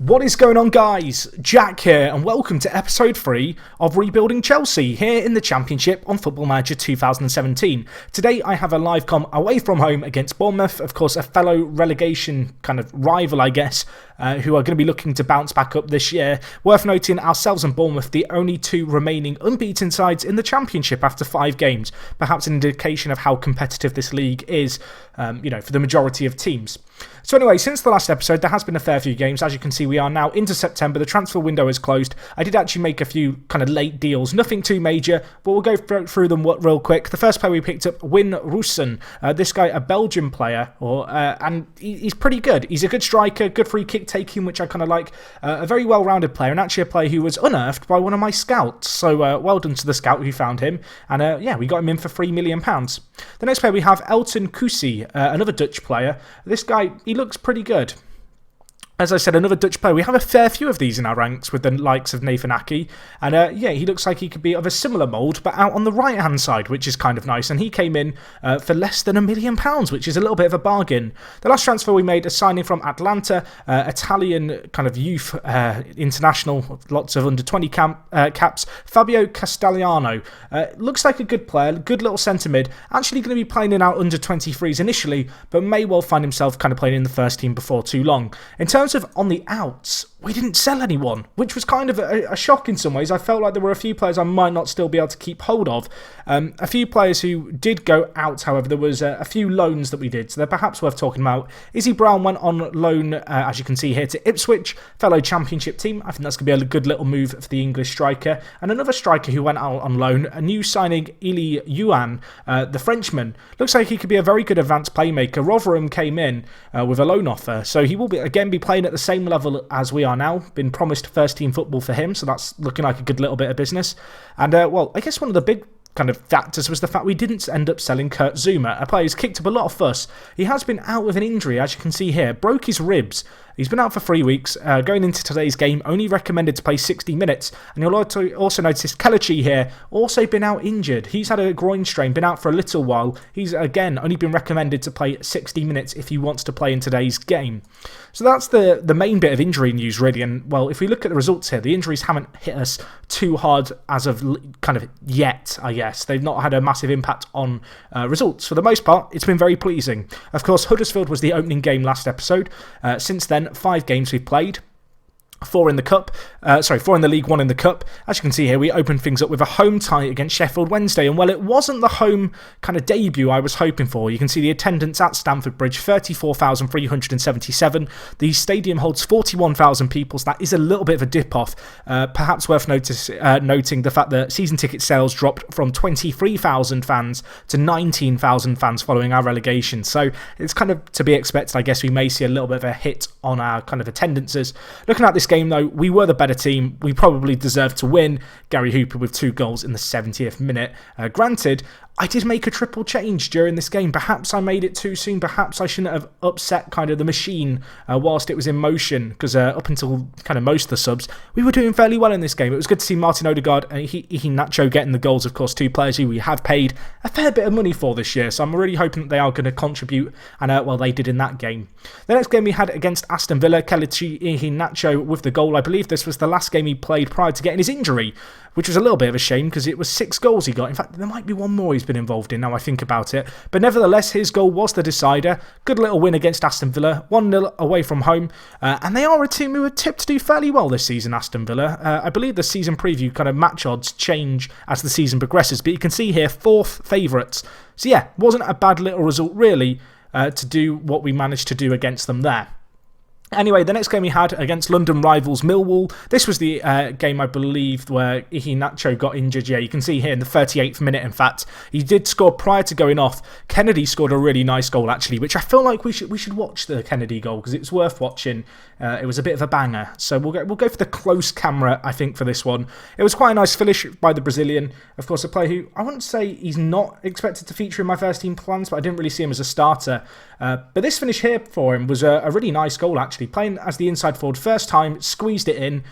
What is going on, guys? Jack here, and welcome to episode 3 of Rebuilding Chelsea here in the Championship on Football Manager 2017. Today I have a live com away from home against Bournemouth, of course a fellow relegation kind of rival, I guess, who are going to be looking to bounce back up this year. Worth noting, ourselves and Bournemouth, the only two remaining unbeaten sides in the Championship after 5 games. Perhaps an indication of how competitive this league is, for the majority of teams. So anyway, since the last episode, there has been a fair few games. As you can see, we are now into September. The transfer window is closed. I did actually make a few kind of late deals. Nothing too major, but we'll go through them real quick. The first player we picked up, Win Russen. This guy, a Belgian player, and he's pretty good. He's a good striker, good free kick taking, which I kind of like. A very well-rounded player, and actually a player who was unearthed by one of my scouts. So well done to the scout who found him. And we got him in for £3 million. The next player we have, Elton Kusi, another Dutch player. This guy, he looks pretty good. As I said, another Dutch player. We have a fair few of these in our ranks with the likes of Nathan Aki. And he looks like he could be of a similar mould, but out on the right-hand side, which is kind of nice. And he came in for less than £1 million, which is a little bit of a bargain. The last transfer we made, a signing from Atlanta, Italian kind of youth international, lots of under-20 caps, Fabio Castellano. Looks like a good player, good little centre-mid. Actually going to be playing in our under-23s initially, but may well find himself kind of playing in the first team before too long. In terms of on the outs, we didn't sell anyone, which was kind of a shock in some ways. I felt like there were a few players I might not still be able to keep hold of. A few players who did go out, however, there was a few loans that we did, so they're perhaps worth talking about. Izzy Brown went on loan, as you can see here, to Ipswich, fellow Championship team. I think that's going to be a good little move for the English striker. And another striker who went out on loan, a new signing, Ili Yuan, the Frenchman. Looks like he could be a very good advanced playmaker. Rotherham came in with a loan offer, so he will be playing at the same level as we are now. Been promised first team football for him, so that's looking like a good little bit of business. And I guess one of the big kind of factors was the fact we didn't end up selling Kurt Zuma, a player who's kicked up a lot of fuss. He has been out with an injury, as you can see here, broke his ribs. He's been out for 3 weeks. Going into today's game, only recommended to play 60 minutes. And you'll also notice Kelechi here, also been out injured. He's had a groin strain, been out for a little while. He's, again, only been recommended to play 60 minutes if he wants to play in today's game. So that's the main bit of injury news, really. And, well, if we look at the results here, the injuries haven't hit us too hard as of kind of yet, I guess. They've not had a massive impact on results. For the most part, it's been very pleasing. Of course, Huddersfield was the opening game last episode. Since then, 5 games we've played. 4 in the cup, 4 in the league, 1 in the cup. As you can see here, we opened things up with a home tie against Sheffield Wednesday, and well, it wasn't the home kind of debut I was hoping for. You can see the attendance at Stamford Bridge, 34,377. The stadium holds 41,000 people, so that is a little bit of a dip-off. Perhaps worth noting the fact that season ticket sales dropped from 23,000 fans to 19,000 fans following our relegation, so it's kind of to be expected. I guess we may see a little bit of a hit on our kind of attendances. Looking at this game, though, we were the better team. We probably deserved to win. Gary Hooper with 2 goals in the 70th minute. Granted, I did make a triple change during this game. Perhaps I made it too soon. Perhaps I shouldn't have upset kind of the machine whilst it was in motion, because up until kind of most of the subs, we were doing fairly well in this game. It was good to see Martin Odegaard and Iheanacho getting the goals, of course, 2 players who we have paid a fair bit of money for this year, so I'm really hoping that they are going to contribute, and they did in that game. The next game we had against Aston Villa, Kelechi Iheanacho with the goal. I believe this was the last game he played prior to getting his injury, which was a little bit of a shame because it was 6 goals he got. In fact, there might be one more he's been involved in now I think about it. But nevertheless, his goal was the decider. Good little win against Aston Villa, 1-0 away from home. And they are a team who are tipped to do fairly well this season, Aston Villa. I believe the season preview kind of match odds change as the season progresses. But you can see here, 4th favourites. So yeah, wasn't a bad little result really to do what we managed to do against them there. Anyway, the next game we had against London rivals Millwall. This was the game, I believe, where Iheanacho got injured. Yeah, you can see here in the 38th minute, in fact. He did score prior to going off. Kennedy scored a really nice goal, actually, which I feel like we should watch the Kennedy goal because it's worth watching. It was a bit of a banger. So we'll go for the close camera, I think, for this one. It was quite a nice finish by the Brazilian. Of course, a player who, I wouldn't say he's not expected to feature in my first team plans, but I didn't really see him as a starter. But this finish here for him was a really nice goal, actually. Playing as the inside forward, first time, squeezed it in.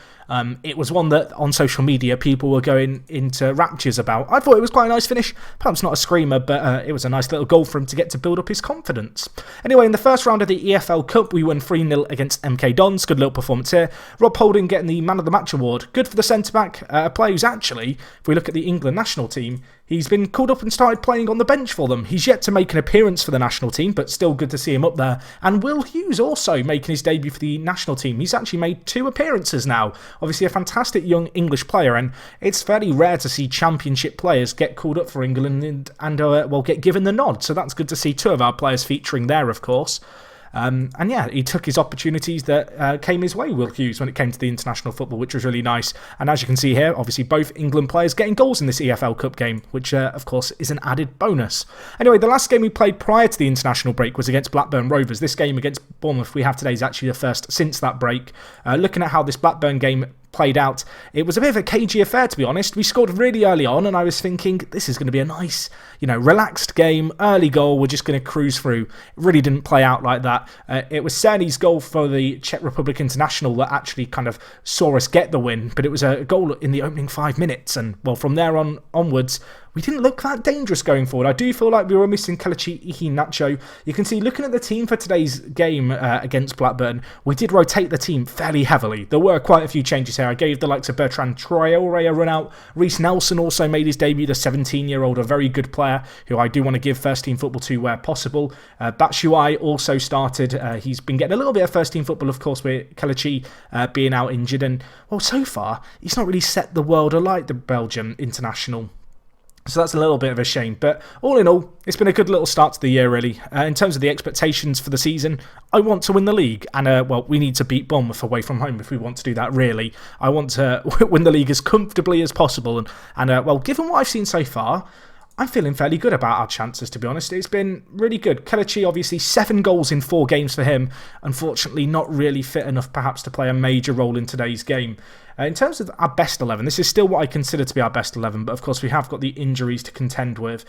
It was one that on social media people were going into raptures about. I thought it was quite a nice finish. Perhaps not a screamer, but it was a nice little goal for him to get to build up his confidence. Anyway, in the first round of the EFL Cup, we won 3-0 against MK Dons. Good little performance here. Rob Holding getting the Man of the Match award. Good for the centre-back, a player who's actually, if we look at the England national team, he's been called up and started playing on the bench for them. He's yet to make an appearance for the national team, but still good to see him up there. And Will Hughes also making his debut for the national team. He's actually made 2 appearances now. Obviously a fantastic young English player, and it's fairly rare to see championship players get called up for England and get given the nod. So that's good to see 2 of our players featuring there, of course. And yeah, he took his opportunities that came his way, Will Hughes, when it came to the international football, which was really nice. And as you can see here, obviously both England players getting goals in this EFL Cup game, which of course is an added bonus. Anyway, the last game we played prior to the international break was against Blackburn Rovers. This game against Bournemouth we have today is actually the first since that break. Looking at how this Blackburn game played out, it was a bit of a cagey affair, to be honest. We scored really early on and I was thinking this is going to be a nice, relaxed game, early goal, we're just going to cruise through. It really didn't play out like that. It was Cerny's goal for the Czech Republic International that actually kind of saw us get the win, but it was a goal in the opening 5 minutes, and well, from there onwards we didn't look that dangerous going forward. I do feel like we were missing Kelechi Iheanacho. You can see, looking at the team for today's game against Blackburn, we did rotate the team fairly heavily. There were quite a few changes here. I gave the likes of Bertrand Traoré a run out. Reece Nelson also made his debut, the 17-year-old, a very good player who I do want to give first-team football to where possible. Batshuayi also started. He's been getting a little bit of first-team football, of course, with Kelechi being out injured. And, well, so far, he's not really set the world alight, the Belgian international. So that's a little bit of a shame. But all in all, it's been a good little start to the year, really. In terms of the expectations for the season, I want to win the league. And, we need to beat Bournemouth away from home if we want to do that, really. I want to win the league as comfortably as possible. And given what I've seen so far, I'm feeling fairly good about our chances, to be honest. It's been really good. Kelechi, obviously, 7 goals in 4 games for him. Unfortunately, not really fit enough, perhaps, to play a major role in today's game. In terms of our best 11, this is still what I consider to be our best 11, but of course we have got the injuries to contend with.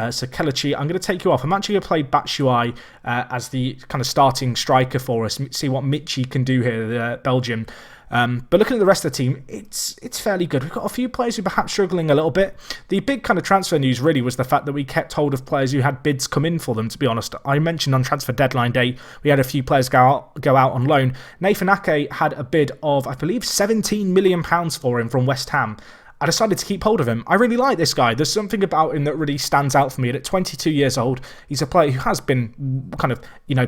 So Kelechi, I'm going to take you off. I'm actually going to play Batshuayi as the kind of starting striker for us, see what Michy can do here, the Belgian. But looking at the rest of the team, it's fairly good. We've got a few players who are perhaps struggling a little bit. The big kind of transfer news really was the fact that we kept hold of players who had bids come in for them, to be honest. I mentioned on transfer deadline day, we had a few players go out on loan. Nathan Ake had a bid of, I believe, £17 million for him from West Ham. I decided to keep hold of him. I really like this guy. There's something about him that really stands out for me. And at 22 years old, he's a player who has been kind of,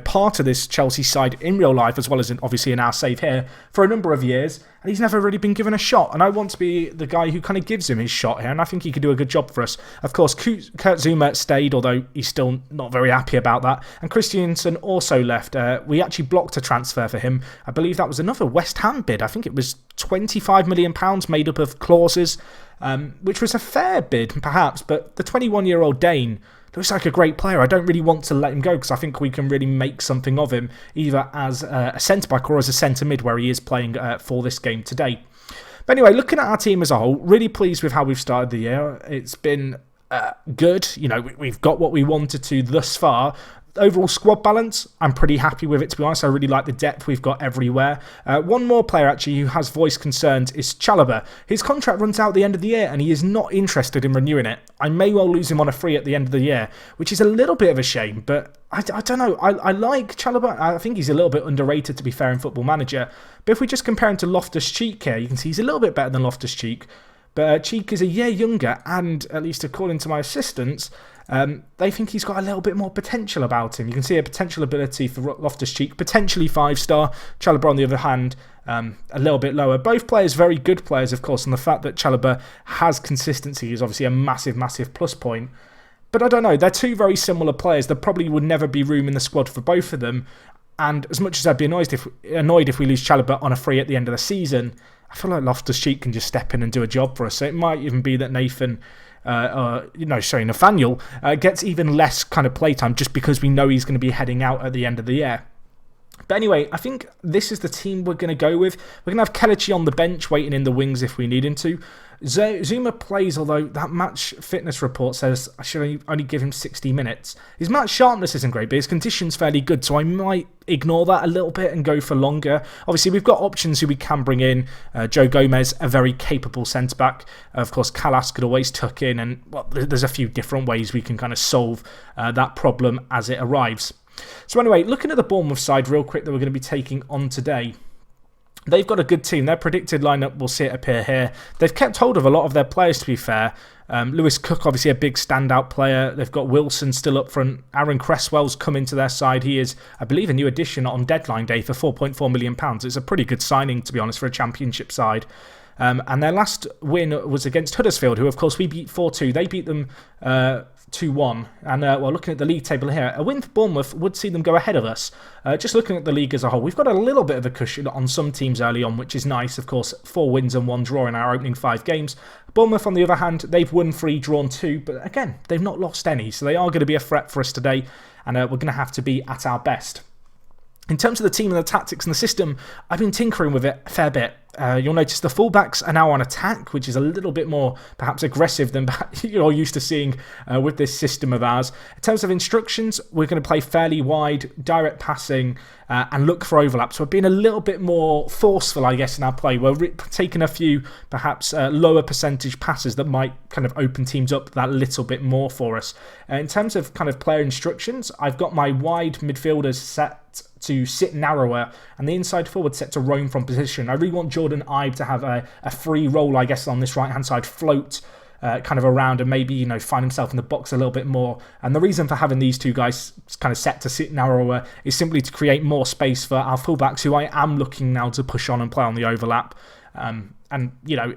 part of this Chelsea side in real life, as well as obviously in our save here, for a number of years. And he's never really been given a shot. And I want to be the guy who kind of gives him his shot here. And I think he could do a good job for us. Of course, Kurt Zuma stayed, although he's still not very happy about that. And Christiansen also left. We actually blocked a transfer for him. I believe that was another West Ham bid. I think it was £25 million made up of clauses, which was a fair bid, perhaps. But the 21-year-old Dane looks like a great player. I don't really want to let him go because I think we can really make something of him, either as a centre-back or as a centre-mid, where he is playing for this game today. But anyway, looking at our team as a whole, really pleased with how we've started the year. It's been good. We've got what we wanted to thus far. Overall squad balance, I'm pretty happy with it, to be honest. I really like the depth we've got everywhere. One more player, actually, who has voiced concerns is Chalobah. His contract runs out at the end of the year, and he is not interested in renewing it. I may well lose him on a free at the end of the year, which is a little bit of a shame, but I don't know. I like Chalobah. I think he's a little bit underrated, to be fair, in Football Manager. But if we just compare him to Loftus-Cheek here, you can see he's a little bit better than Loftus-Cheek. But Cheek is a year younger, and at least according to my assistants, they think he's got a little bit more potential about him. You can see a potential ability for Loftus-Cheek, potentially 5-star. Chalobah, on the other hand, a little bit lower. Both players very good players, of course, and the fact that Chalobah has consistency is obviously a massive, massive plus point. But I don't know, they're 2 very similar players. There probably would never be room in the squad for both of them. And as much as I'd be annoyed if we lose Chalobah on a free at the end of the season, I feel like Loftus-Cheek can just step in and do a job for us. So it might even be that Nathaniel gets even less kind of playtime just because we know he's going to be heading out at the end of the year. But anyway, I think this is the team we're going to go with. We're going to have Kelechi on the bench waiting in the wings if we need him to. Zuma plays, although that match fitness report says I should only give him 60 minutes. His match sharpness isn't great, but his condition's fairly good, so I might ignore that a little bit and go for longer. Obviously, we've got options who we can bring in. Joe Gomez, a very capable centre-back. Of course, Callas could always tuck in, and well, there's a few different ways we can kind of solve that problem as it arrives. So anyway, looking at the Bournemouth side real quick that we're going to be taking on today. They've got a good team. Their predicted lineup, we'll see it appear here. They've kept hold of a lot of their players, to be fair. Lewis Cook, obviously a big standout player. They've got Wilson still up front. Aaron Cresswell's come into their side. He is, I believe, a new addition on deadline day for £4.4 million. It's a pretty good signing, to be honest, for a championship side. And their last win was against Huddersfield, who, of course, we beat 4-2. They beat them 2-1. And, well, looking at the league table here, a win for Bournemouth would see them go ahead of us. Just looking at the league as a whole, we've got a little bit of a cushion on some teams early on, which is nice. Of course, 4 wins and 1 draw in our opening 5 games. Bournemouth, on the other hand, they've won 3, drawn 2. But, again, they've not lost any. So they are going to be a threat for us today. And we're going to have to be at our best. In terms of the team and the tactics and the system, I've been tinkering with it a fair bit. You'll notice the fullbacks are now on attack, which is a little bit more perhaps aggressive than you're used to seeing with this system of ours. In terms of instructions, we're going to play fairly wide, direct passing, and look for overlaps. We're being a little bit more forceful, I guess, in our play. We're taking a few perhaps lower percentage passes that might kind of open teams up that little bit more for us. In terms of kind of player instructions, I've got my wide midfielders set to sit narrower and the inside forward set to roam from position. I really want Jordan Ibe to have a free role, I guess, on this right-hand side, float kind of around and maybe, find himself in the box a little bit more. And the reason for having these two guys kind of set to sit narrower is simply to create more space for our fullbacks, who I am looking now to push on and play on the overlap. And,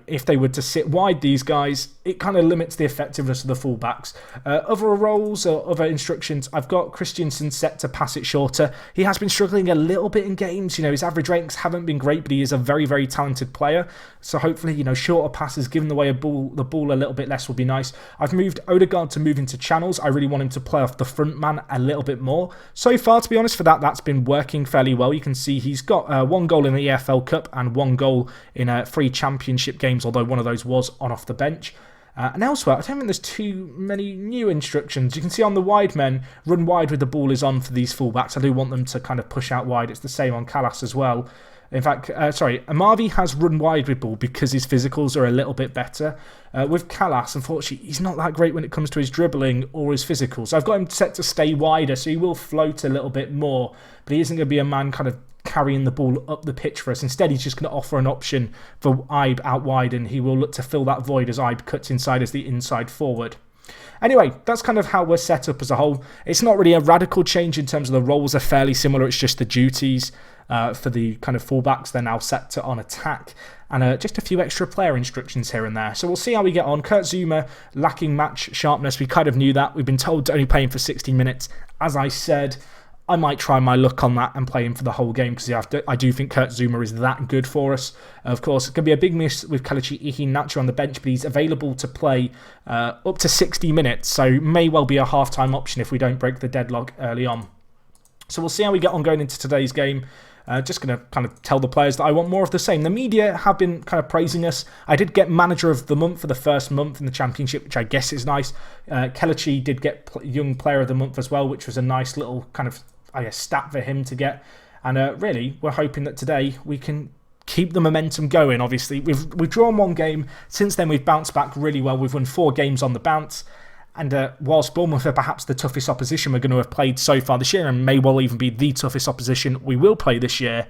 if they were to sit wide, these guys, it kind of limits the effectiveness of the fullbacks. Other roles or other instructions, I've got Christensen set to pass it shorter. He has been struggling a little bit in games. His average ratings haven't been great, but he is a very, very talented player. So hopefully, shorter passes, giving the ball a little bit less will be nice. I've moved Odegaard to move into channels. I really want him to play off the front man a little bit more. So far, to be honest, for that's been working fairly well. You can see he's got 1 goal in the EFL Cup and 1 goal in 3 championship games, although one of those was on off the bench. And elsewhere, I don't think there's too many new instructions. You can see on the wide men, run wide with the ball is on for these fullbacks. I do want them to kind of push out wide. It's the same on Callas as well. In fact, Amavi has run wide with ball because his physicals are a little bit better. With Callas, unfortunately, he's not that great when it comes to his dribbling or his physicals. So I've got him set to stay wider, so he will float a little bit more. But he isn't going to be a man kind of carrying the ball up the pitch for us. Instead, he's just going to offer an option for Ibe out wide, and he will look to fill that void as Ibe cuts inside as the inside forward. Anyway, that's kind of how we're set up as a whole. It's not really a radical change in terms of the roles are fairly similar. It's just the duties for the kind of fullbacks. They're now set to on attack. And just a few extra player instructions here and there. So we'll see how we get on. Kurt Zouma lacking match sharpness. We kind of knew that. We've been told to only play him for 60 minutes. As I said, I might try my luck on that and play him for the whole game because I do think Kurt Zouma is that good for us. Of course, it could be a big miss with Kelechi Iheanacho on the bench, but he's available to play up to 60 minutes, so may well be a half-time option if we don't break the deadlock early on. So we'll see how we get on going into today's game. Just going to kind of tell the players that I want more of the same. The media have been kind of praising us. I did get Manager of the Month for the first month in the Championship, which I guess is nice. Kelechi did get Young Player of the Month as well, which was a nice little kind of, I guess, stat for him to get. And really, we're hoping that today we can keep the momentum going. Obviously, we've drawn 1 game. Since then, we've bounced back really well. We've won 4 games on the bounce. And whilst Bournemouth are perhaps the toughest opposition we're going to have played so far this year, and may well even be the toughest opposition we will play this year,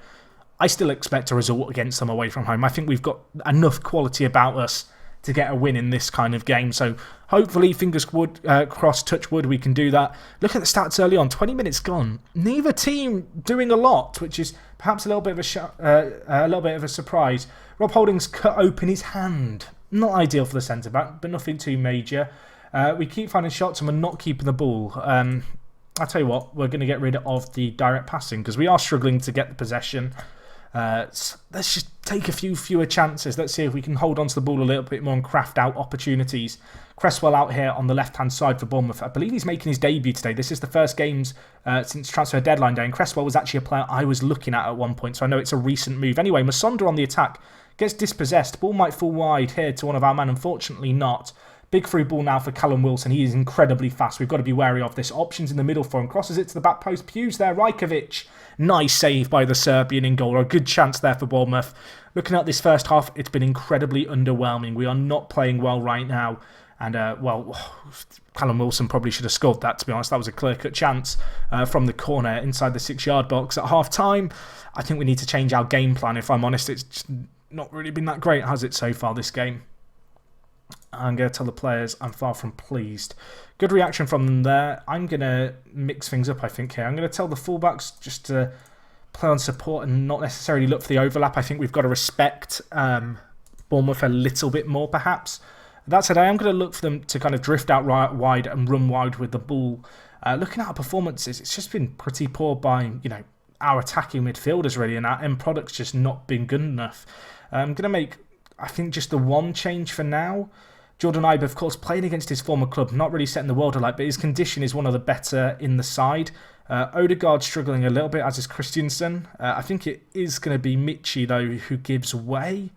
I still expect a result against them away from home. I think we've got enough quality about us to get a win in this kind of game. So hopefully, fingers crossed, touch wood, we can do that. Look at the stats early on, 20 minutes gone. Neither team doing a lot, which is perhaps a little bit of a surprise. Rob Holding's cut open his hand. Not ideal for the centre-back, but nothing too major. We keep finding shots and we're not keeping the ball. I'll tell you what, we're going to get rid of the direct passing because we are struggling to get the possession. Let's just take a few fewer chances. Let's see if we can hold on to the ball a little bit more and craft out opportunities. Cresswell out here on the left-hand side for Bournemouth. I believe he's making his debut today. This is the first games since transfer deadline day, and Cresswell was actually a player I was looking at one point, so I know it's a recent move. Anyway, Musonda on the attack gets dispossessed. Ball might fall wide here to one of our men. Unfortunately not. Big through ball now for Callum Wilson. He is incredibly fast. We've got to be wary of this. Options in the middle for him. Crosses it to the back post. Hughes there. Rajkovic. Nice save by the Serbian in goal. A good chance there for Bournemouth. Looking at this first half, it's been incredibly underwhelming. We are not playing well right now. And, Callum Wilson probably should have scored that, to be honest. That was a clear-cut chance from the corner inside the 6-yard box at half-time. I think we need to change our game plan, if I'm honest. It's just not really been that great, has it, so far, this game? I'm going to tell the players I'm far from pleased. Good reaction from them there. I'm going to mix things up, I think, here. I'm going to tell the fullbacks just to play on support and not necessarily look for the overlap. I think we've got to respect Bournemouth a little bit more, perhaps. That said, I am going to look for them to kind of drift out right wide and run wide with the ball. Looking at our performances, it's just been pretty poor by, our attacking midfielders, really, and our end product's just not been good enough. I'm going to make, I think, just the one change for now. Jordan Ibe, of course, playing against his former club, not really setting the world alight, but his condition is one of the better in the side. Odegaard struggling a little bit, as is Christensen. I think it is going to be Michy, though, who gives way.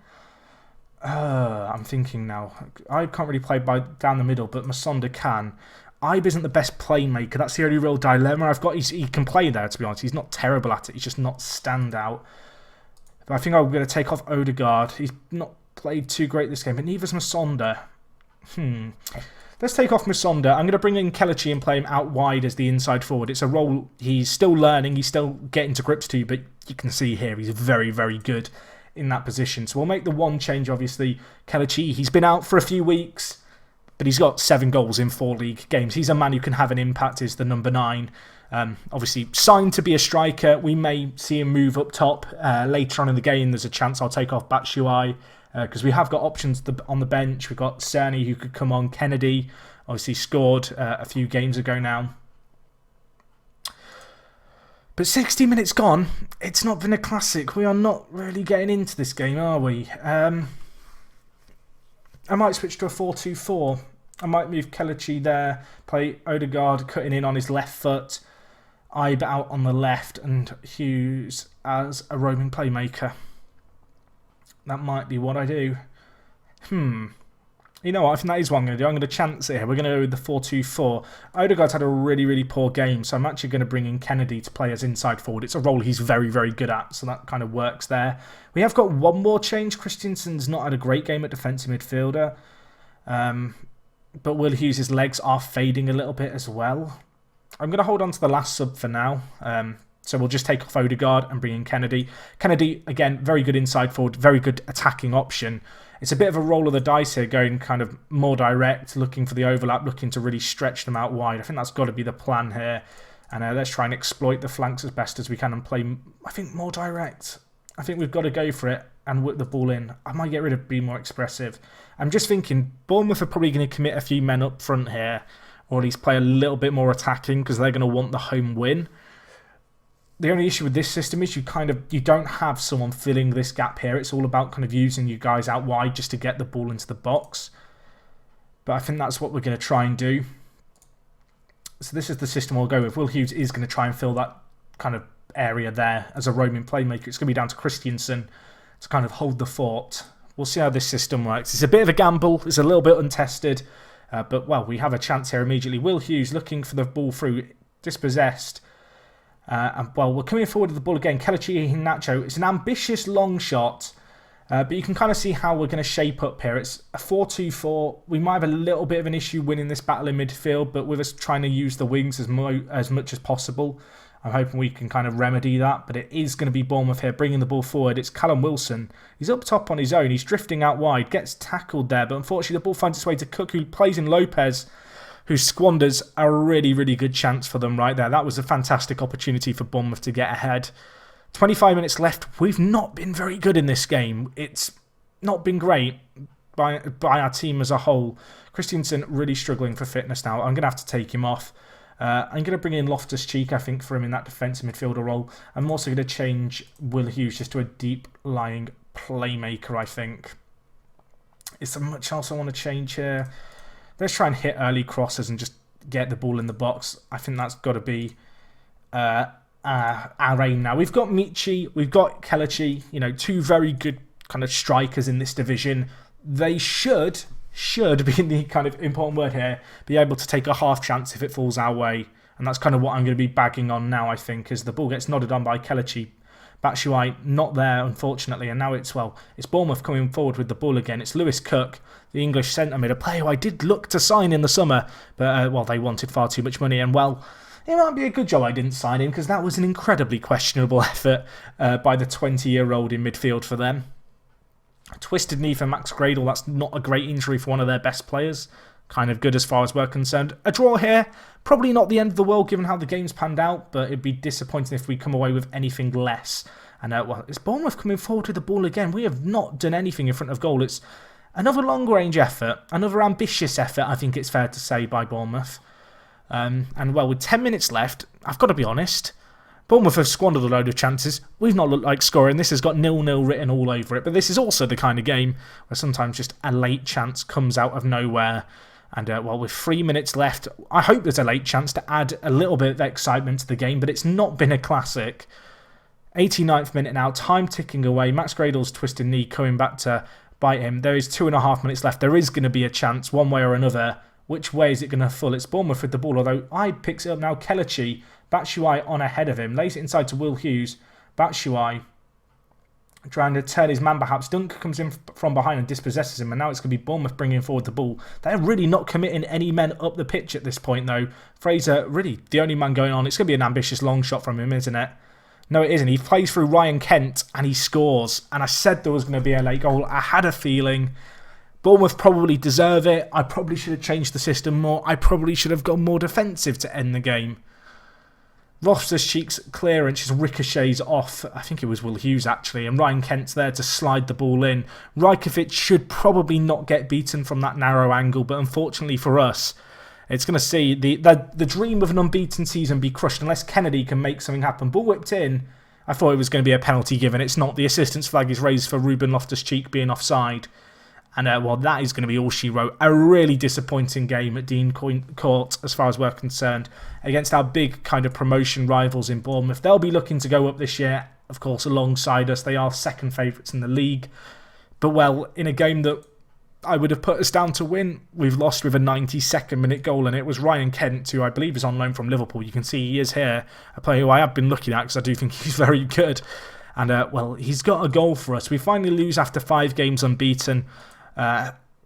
I'm thinking now. I can't really play down the middle, but Musonda can. Ibe isn't the best playmaker. That's the only real dilemma I've got. He can play there, to be honest. He's not terrible at it. He's just not standout. But I think I'm going to take off Odegaard. He's not played too great this game, but neither's Musonda. Let's take off Musonda. I'm going to bring in Kelechi and play him out wide as the inside forward. It's a role he's still learning. He's still getting to grips to, but you can see here he's very, very good in that position. So we'll make the one change, obviously. Kelechi, he's been out for a few weeks, but he's got 7 goals in 4 league games. He's a man who can have an impact, is the number 9. Obviously, signed to be a striker. We may see him move up top later on in the game. There's a chance I'll take off Batshuayi because we have got options on the bench. We've got Cerny who could come on. Kennedy, obviously scored a few games ago now. But 60 minutes gone, it's not been a classic. We are not really getting into this game, are we? I might switch to a 4-2-4. I might move Kelechi there, play Odegaard cutting in on his left foot, Ibe out on the left, and Hughes as a roaming playmaker. That might be what I do. You know what? I think that is what I'm going to do. I'm going to chance it here. We're going to go with the 4-2-4. Odegaard's had a really, really poor game, so I'm actually going to bring in Kennedy to play as inside forward. It's a role he's very, very good at, so that kind of works there. We have got one more change. Christensen's not had a great game at defensive midfielder, but Will Hughes' legs are fading a little bit as well. I'm going to hold on to the last sub for now. So we'll just take off Odegaard and bring in Kennedy. Kennedy, again, very good inside forward, very good attacking option. It's a bit of a roll of the dice here, going kind of more direct, looking for the overlap, looking to really stretch them out wide. I think that's got to be the plan here. And let's try and exploit the flanks as best as we can and play, I think, more direct. I think we've got to go for it and whip the ball in. I might get rid of being more expressive. I'm just thinking Bournemouth are probably going to commit a few men up front here, or at least play a little bit more attacking because they're going to want the home win. The only issue with this system is you don't have someone filling this gap here. It's all about kind of using you guys out wide just to get the ball into the box. But I think that's what we're going to try and do. So this is the system we'll go with. Will Hughes is going to try and fill that kind of area there as a roaming playmaker. It's going to be down to Christensen to kind of hold the fort. We'll see how this system works. It's a bit of a gamble. It's a little bit untested. But, well, we have a chance here immediately. Will Hughes looking for the ball through, dispossessed. We're coming forward with the ball again. Kelechi Iheanacho. It's an ambitious long shot, but you can kind of see how we're going to shape up here. It's a 4-2-4. We might have a little bit of an issue winning this battle in midfield, but with us trying to use the wings as much as possible, I'm hoping we can kind of remedy that. But it is going to be Bournemouth here bringing the ball forward. It's Callum Wilson. He's up top on his own. He's drifting out wide, gets tackled there, but unfortunately the ball finds its way to Cook, who plays in Lopez, who squanders a really, really good chance for them right there. That was a fantastic opportunity for Bournemouth to get ahead. 25 minutes left. We've not been very good in this game. It's not been great by our team as a whole. Christensen really struggling for fitness now. I'm going to have to take him off. I'm going to bring in Loftus-Cheek, I think, for him in that defensive midfielder role. I'm also going to change Will Hughes just to a deep-lying playmaker, I think. Is there much else I want to change here? Let's try and hit early crosses and just get the ball in the box. I think that's got to be our aim now. We've got Michi, we've got Kelechi, you know, two very good kind of strikers in this division. They should be the kind of important word here, be able to take a half chance if it falls our way. And that's kind of what I'm going to be bagging on now, I think, as the ball gets nodded on by Kelechi. Batshuayi not there, unfortunately, and now it's Bournemouth coming forward with the ball again. It's Lewis Cook, the English centre mid, a player who I did look to sign in the summer, but, well, they wanted far too much money, and, well, it might be a good job I didn't sign him, because that was an incredibly questionable effort by the 20-year-old in midfield for them. Twisted knee for Max Gradel, that's not a great injury for one of their best players. Kind of good as far as we're concerned. A draw here, probably not the end of the world given how the game's panned out, but it'd be disappointing if we come away with anything less. And, well, it's Bournemouth coming forward with the ball again. We have not done anything in front of goal. It's another long-range effort, another ambitious effort, I think it's fair to say, by Bournemouth. And, well, with 10 minutes left, I've got to be honest, Bournemouth have squandered a load of chances. We've not looked like scoring. This has got 0-0 written all over it. But this is also the kind of game where sometimes just a late chance comes out of nowhere. And, well, with 3 minutes left, I hope there's a late chance to add a little bit of excitement to the game. But it's not been a classic. 89th minute now, time ticking away. Max Gradel's twisted knee coming back to bite him. There is 2.5 minutes left. There is going to be a chance one way or another. Which way is it going to fall? It's Bournemouth with the ball, although I picks it up now. Kelechi, Batshuayi on ahead of him, lays it inside to Will Hughes. Batshuayi trying to turn his man perhaps. Dunk comes in from behind and dispossesses him, and now it's going to be Bournemouth bringing forward the ball. They're really not committing any men up the pitch at this point, though. Fraser, really the only man going on. It's going to be an ambitious long shot from him, isn't it? No, it isn't. He plays through Ryan Kent, and he scores. And I said there was going to be a late goal. I had a feeling. Bournemouth probably deserve it. I probably should have changed the system more. I probably should have gone more defensive to end the game. Loftus-Cheek's clearance just ricochets off. I think it was Will Hughes, actually. And Ryan Kent's there to slide the ball in. Rajkovic should probably not get beaten from that narrow angle. But unfortunately for us, it's going to see the dream of an unbeaten season be crushed unless Kennedy can make something happen. Ball whipped in. I thought it was going to be a penalty given. It's not. The assistant's flag is raised for Ruben Loftus-Cheek being offside. And, well, that is going to be all she wrote. A really disappointing game at Dean Court, as far as we're concerned, against our big kind of promotion rivals in Bournemouth. They'll be looking to go up this year, of course, alongside us. They are second favourites in the league. But, well, in a game that I would have put us down to win, we've lost with a 92nd minute goal. And it was Ryan Kent, who I believe is on loan from Liverpool. You can see he is here, a player who I have been looking at because I do think he's very good. And, well, he's got a goal for us. We finally lose after 5 games unbeaten.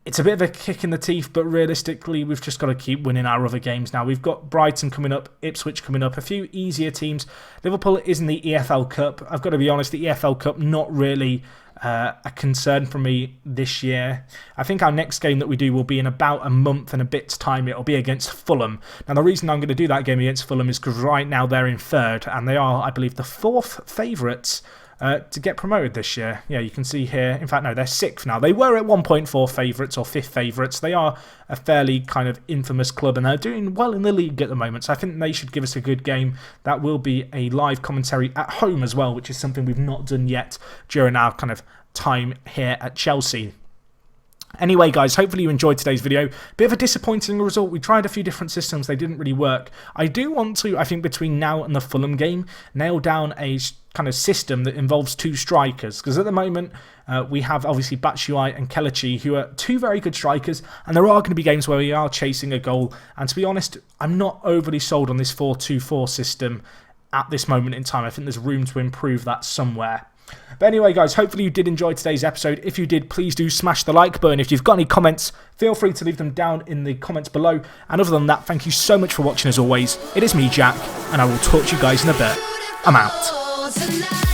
It's a bit of a kick in the teeth, but realistically, we've just got to keep winning our other games now. We've got Brighton coming up, Ipswich coming up, a few easier teams. Liverpool is in the EFL Cup. I've got to be honest, the EFL Cup, not really a concern for me this year. I think our next game that we do will be in about a month and a bit's time. It'll be against Fulham. Now, the reason I'm going to do that game against Fulham is because right now they're in 3rd, and they are, I believe, the 4th favourites to get promoted this year. Yeah, you can see here. In fact, no, they're 6th now. They were at 1.4 favourites or 5th favourites. They are a fairly kind of infamous club, and they're doing well in the league at the moment. So I think they should give us a good game. That will be a live commentary at home as well, which is something we've not done yet during our kind of time here at Chelsea. Anyway, guys, hopefully you enjoyed today's video. Bit of a disappointing result. We tried a few different systems. They didn't really work. I do want to, I think, between now and the Fulham game, nail down a kind of system that involves 2 strikers. Because at the moment, we have obviously Batshuayi and Kelechi, who are 2 very good strikers. And there are going to be games where we are chasing a goal. And to be honest, I'm not overly sold on this 4-2-4 system at this moment in time. I think there's room to improve that somewhere. But anyway, guys, hopefully you did enjoy today's episode. If you did, please do smash the like button. If you've got any comments, feel free to leave them down in the comments below. And other than that, thank you so much for watching as always. It is me, Jack, and I will talk to you guys in a bit. I'm out.